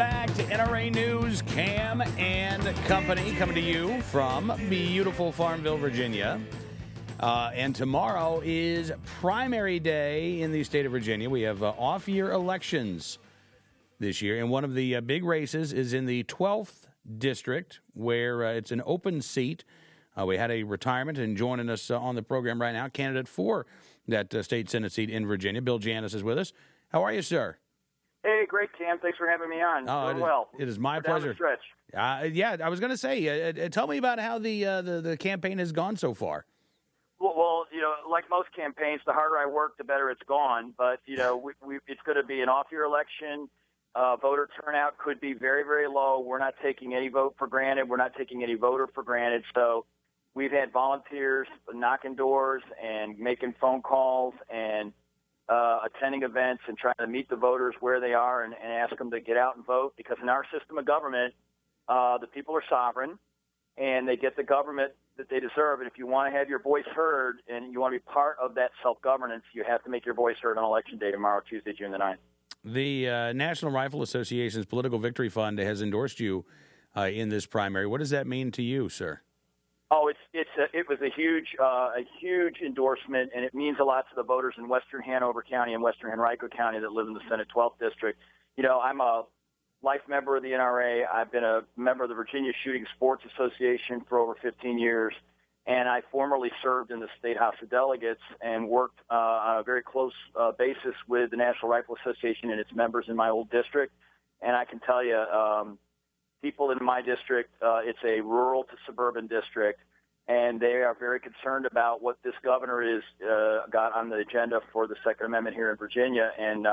back to NRA News Cam and Company, coming to you from beautiful Farmville, Virginia. And tomorrow is primary day in the state of Virginia. We have off-year elections this year, and one of the big races is in the 12th district, where it's an open seat. We had a retirement, and joining us on the program right now, candidate for that state Senate seat in Virginia, Bill Janis, is with us. How are you, sir? Hey, great, Cam. Thanks for having me on. Doing well. It is my We're pleasure. Down the stretch. Yeah, I was going to say, tell me about how the campaign has gone so far. Well, like most campaigns, the harder I work, the better it's gone. But, it's going to be an off-year election. Voter turnout could be very, very low. We're not taking any vote for granted. We're not taking any voter for granted. So we've had volunteers knocking doors and making phone calls and attending events and trying to meet the voters where they are and ask them to get out and vote, because in our system of government, the people are sovereign and they get the government that they deserve. And if you want to have your voice heard and you want to be part of that self-governance, you have to make your voice heard on Election Day tomorrow, Tuesday, June the 9th. The National Rifle Association's Political Victory Fund has endorsed you in this primary. What does that mean to you, sir? Oh, it was a huge endorsement, and it means a lot to the voters in Western Hanover County and Western Henrico County that live in the Senate 12th District. I'm a life member of the NRA. I've been a member of the Virginia Shooting Sports Association for over 15 years, and I formerly served in the State House of Delegates and worked on a very close basis with the National Rifle Association and its members in my old district. And I can tell you, people in my district, it's a rural to suburban district, and they are very concerned about what this governor is got on the agenda for the Second Amendment here in Virginia. And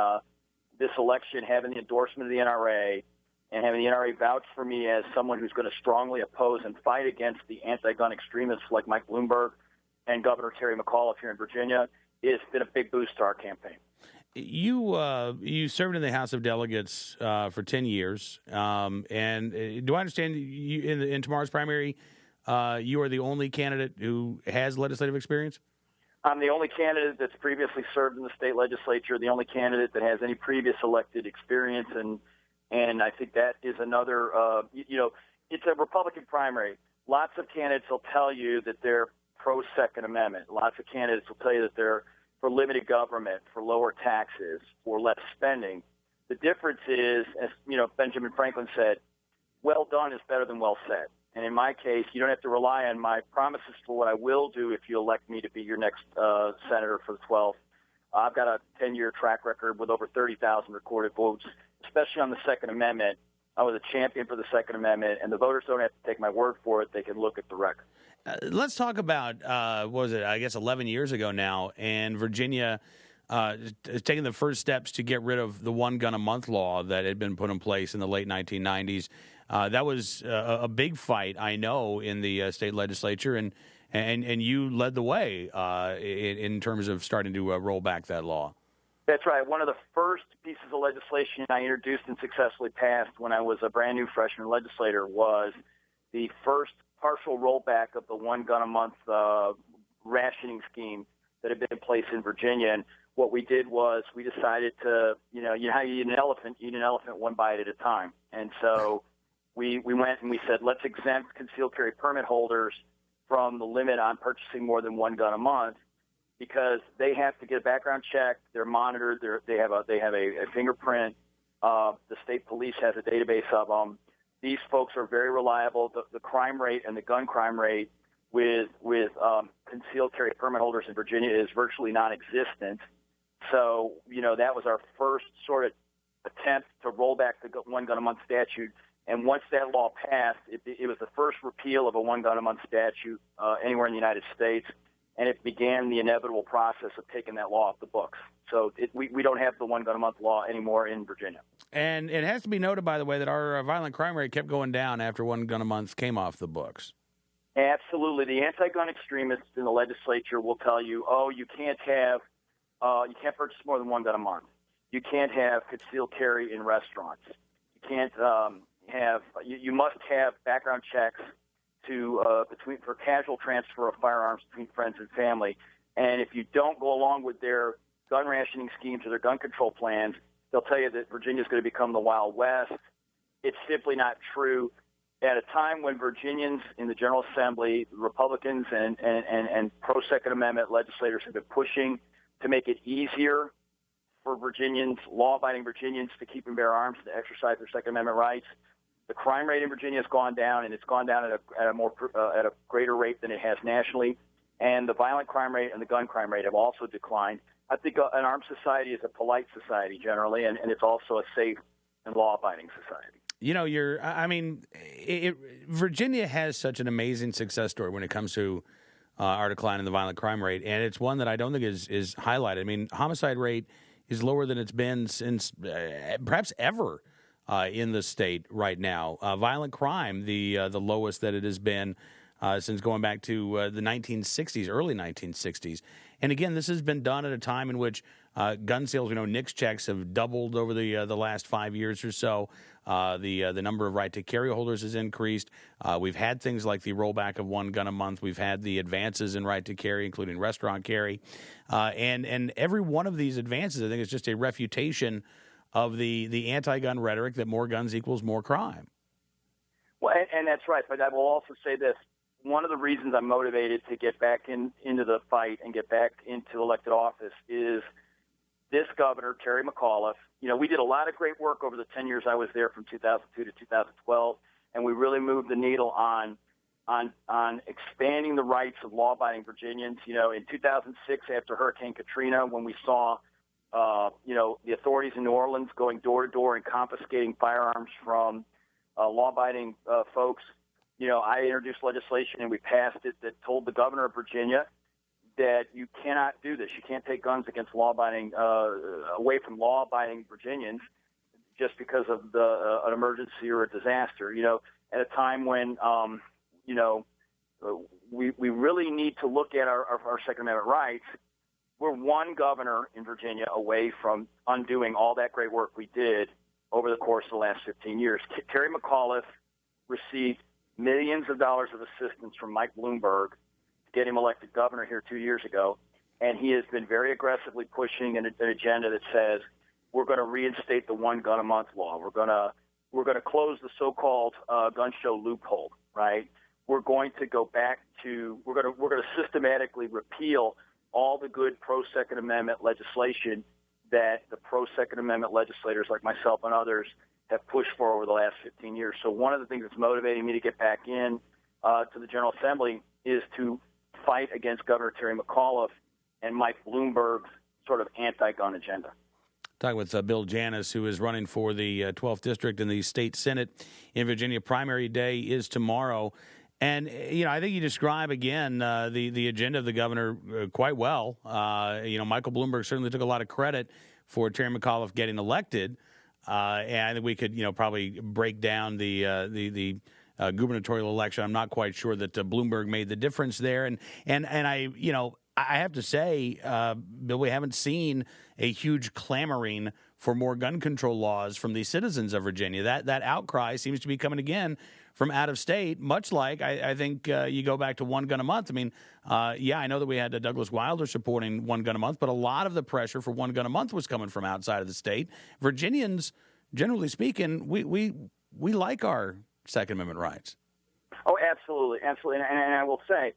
this election, having the endorsement of the NRA and having the NRA vouch for me as someone who's going to strongly oppose and fight against the anti-gun extremists like Mike Bloomberg and Governor Terry McAuliffe here in Virginia, has been a big boost to our campaign. You served in the House of Delegates for 10 years, and do I understand you, in tomorrow's primary, you are the only candidate who has legislative experience? I'm the only candidate that's previously served in the state legislature, the only candidate that has any previous elected experience, and I think that is another, it's a Republican primary. Lots of candidates will tell you that they're pro-Second Amendment. Lots of candidates will tell you that they're for limited government, for lower taxes, for less spending. The difference is, as Benjamin Franklin said, well done is better than well said. And in my case, you don't have to rely on my promises for what I will do if you elect me to be your next senator for the 12th. I've got a 10-year track record with over 30,000 recorded votes, especially on the Second Amendment. I was a champion for the Second Amendment, and the voters don't have to take my word for it. They can look at the record. Let's talk about, what was it, I guess 11 years ago now, and Virginia is taking the first steps to get rid of the one-gun-a-month law that had been put in place in the late 1990s. That was a big fight, I know, in the state legislature, and you led the way in terms of starting to roll back that law. That's right. One of the first pieces of legislation I introduced and successfully passed when I was a brand-new freshman legislator was the first partial rollback of the one-gun-a-month rationing scheme that had been in place in Virginia. And what we did was we decided to, how you eat an elephant one bite at a time. And so we went and we said, let's exempt concealed carry permit holders from the limit on purchasing more than one gun a month, because they have to get a background check, they're monitored, they have a fingerprint, the state police has a database of them. These folks are very reliable. The crime rate and the gun crime rate with concealed carry permit holders in Virginia is virtually non-existent. So, that was our first sort of attempt to roll back the one gun a month statute. And once that law passed, it was the first repeal of a one gun a month statute anywhere in the United States, and it began the inevitable process of taking that law off the books. So we don't have the one gun a month law anymore in Virginia. And it has to be noted, by the way, that our violent crime rate kept going down after one gun a month came off the books. Absolutely. The anti-gun extremists in the legislature will tell you, you can't purchase more than one gun a month. You can't have concealed carry in restaurants. You can't you must have background checks for casual transfer of firearms between friends and family. And if you don't go along with their gun rationing schemes or their gun control plans, they'll tell you that Virginia is going to become the Wild West, it's simply not true. At a time when Virginians in the General Assembly, Republicans and pro-Second Amendment legislators have been pushing to make it easier for Virginians, law-abiding Virginians, to keep and bear arms, to exercise their Second Amendment rights, the crime rate in Virginia has gone down, and it's gone down at a greater rate than it has nationally. And the violent crime rate and the gun crime rate have also declined. I think an armed society is a polite society generally, and it's also a safe and law-abiding society. You know, Virginia has such an amazing success story when it comes to our decline in the violent crime rate, and it's one that I don't think is highlighted. I mean, homicide rate is lower than it's been since perhaps ever in the state right now. Violent crime, the lowest that it has been since going back to the 1960s, early 1960s. And again, this has been done at a time in which gun sales, NICS checks have doubled over the last 5 years or so. The number of right-to-carry holders has increased. We've had things like the rollback of one gun a month. We've had the advances in right-to-carry, including restaurant carry. And every one of these advances, I think, is just a refutation of the anti-gun rhetoric that more guns equals more crime. Well, and that's right. But I will also say this. One of the reasons I'm motivated to get back into the fight and get back into elected office is this governor, Terry McAuliffe. We did a lot of great work over the 10 years I was there from 2002 to 2012, and we really moved the needle on expanding the rights of law-abiding Virginians. In 2006, after Hurricane Katrina, when we saw, the authorities in New Orleans going door to door and confiscating firearms from law-abiding folks, I introduced legislation and we passed it that told the governor of Virginia that you cannot do this. You can't take guns against law-abiding, away from law-abiding Virginians just because of an emergency or a disaster. At a time when, we really need to look at our Second Amendment rights. We're one governor in Virginia away from undoing all that great work we did over the course of the last 15 years. Terry McAuliffe received millions of dollars of assistance from Mike Bloomberg to get him elected governor here 2 years ago, and he has been very aggressively pushing an agenda that says we're going to reinstate the one gun a month law. We're going to close the so-called gun show loophole. Right? We're going to go back to we're going to systematically repeal all the good pro-Second Amendment legislation that the pro-Second Amendment legislators like myself and others have pushed for over the last 15 years. So one of the things that's motivating me to get back in to the General Assembly is to fight against Governor Terry McAuliffe and Mike Bloomberg's sort of anti-gun agenda. Talking with Bill Janis, who is running for the 12th District in the State Senate in Virginia. Primary day is tomorrow. And, I think you describe, again, the agenda of the governor quite well. Michael Bloomberg certainly took a lot of credit for Terry McAuliffe getting elected. And I think we could, probably break down the gubernatorial election. I'm not quite sure that Bloomberg made the difference there. And I have to say, Bill, we haven't seen a huge clamoring for more gun control laws from the citizens of Virginia. That outcry seems to be coming again from out of state, much like I think you go back to one gun a month. I mean, I know that we had Douglas Wilder supporting one gun a month, but a lot of the pressure for one gun a month was coming from outside of the state. Virginians, generally speaking, we like our Second Amendment rights. Oh, absolutely. Absolutely. And I will say,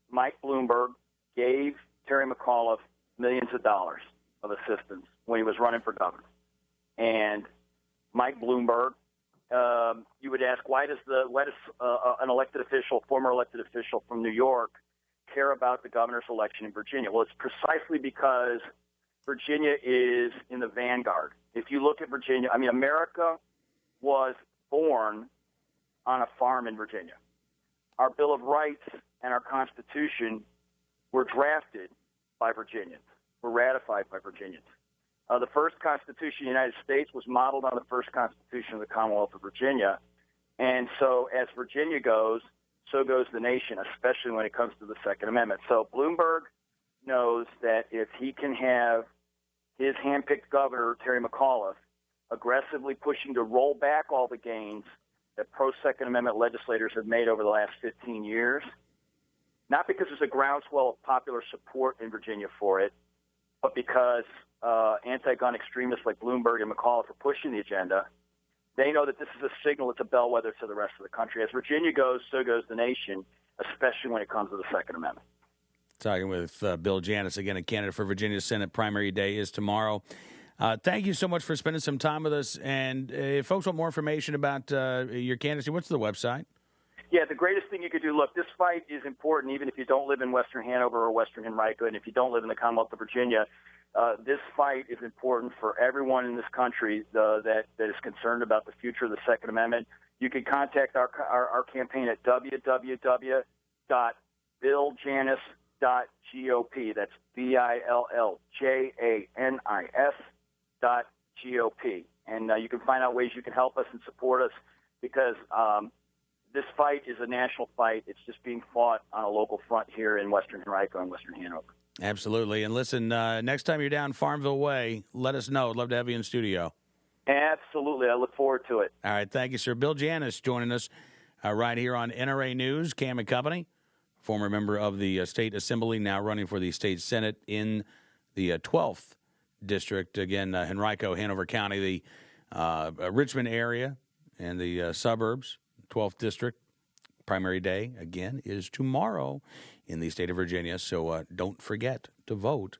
Mike Bloomberg gave Terry McAuliffe millions of dollars of assistance when he was running for governor. And Mike Bloomberg, you would ask, why does an elected official, former elected official from New York, care about the governor's election in Virginia? Well, it's precisely because Virginia is in the vanguard. If you look at Virginia, America was born on a farm in Virginia. Our Bill of Rights and our Constitution were drafted by Virginians, were ratified by Virginians. The first Constitution of the United States was modeled on the first Constitution of the Commonwealth of Virginia. And so as Virginia goes, so goes the nation, especially when it comes to the Second Amendment. So Bloomberg knows that if he can have his handpicked governor, Terry McAuliffe, aggressively pushing to roll back all the gains that pro-Second Amendment legislators have made over the last 15 years, not because there's a groundswell of popular support in Virginia for it, but because anti-gun extremists like Bloomberg and McAuliffe are pushing the agenda, they know that this is a signal, it's a bellwether to the rest of the country. As Virginia goes, so goes the nation, especially when it comes to the Second Amendment. Talking with Bill Janis, again, a candidate for Virginia Senate. Primary day is tomorrow. Thank you so much for spending some time with us. And if folks want more information about your candidacy, what's the website? Yeah, the greatest thing you could do, look, this fight is important even if you don't live in Western Hanover or Western Henrico, and if you don't live in the Commonwealth of Virginia. This fight is important for everyone in this country that is concerned about the future of the Second Amendment. You can contact our campaign at www.billjanis.gop. That's BILLJANIS.GOP. And you can find out ways you can help us and support us because this fight is a national fight. It's just being fought on a local front here in Western Henrico and Western Hanover. Absolutely. And listen, next time you're down Farmville Way, let us know. I'd love to have you in studio. Absolutely. I look forward to it. All right. Thank you, sir. Bill Janis joining us right here on NRA News, Cam and Company, former member of the State Assembly, now running for the State Senate in the 12th District. Again, Henrico, Hanover County, the Richmond area and the suburbs, 12th District. Primary day, again, is tomorrow in the state of Virginia, so don't forget to vote.